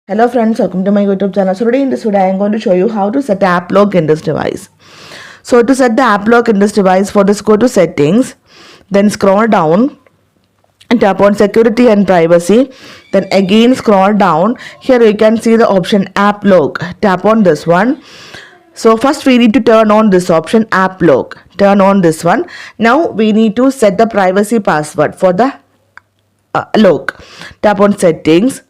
Hello friends, welcome to my YouTube channel. So today in this video I am going to show you how to set the app lock in this device. So to set the app lock in this device, for this go to settings, then scroll down and tap on security and privacy, then again scroll down. Here you can see the option app lock. Tap on this one. So first we need to turn on this option app lock. Turn on this one. Now we need to set the privacy password for the lock. Tap on settings.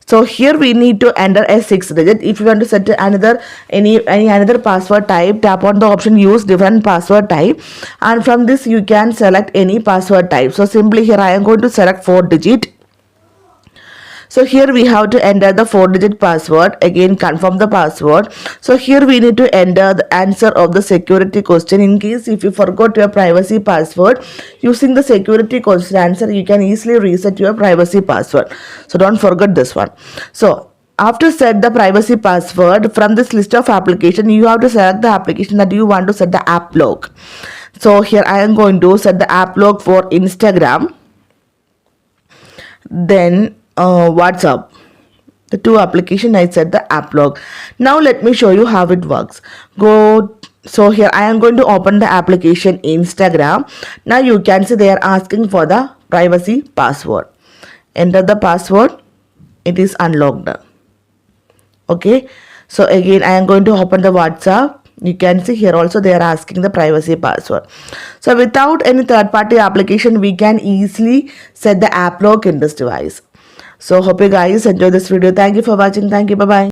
So here we need to enter a 6-digit. If you want to set another any another password type, tap on the option use different password type, and from this you can select any password type. So simply here I am going to select 4-digit. So here we have to enter the 4-digit password. Again confirm the password. So here we need to enter the answer of the security question. In case if you forgot your privacy password, using the security question answer you can easily reset your privacy password. So don't forget this one. So after set the privacy password, from this list of application you have to select the application that you want to set the app lock. So here I am going to set the app lock for Instagram, then WhatsApp. The two application I set the app lock. Now let me show you how it works. So here I am going to open the application Instagram. Now you can see they are asking for the privacy password. Enter the password. It is unlocked. Okay. So again I am going to open the WhatsApp. You can see here also they are asking the privacy password. So without any third-party application we can easily set the app lock in this device. So hope you guys enjoy this video. Thank you for watching. Thank you. Bye bye.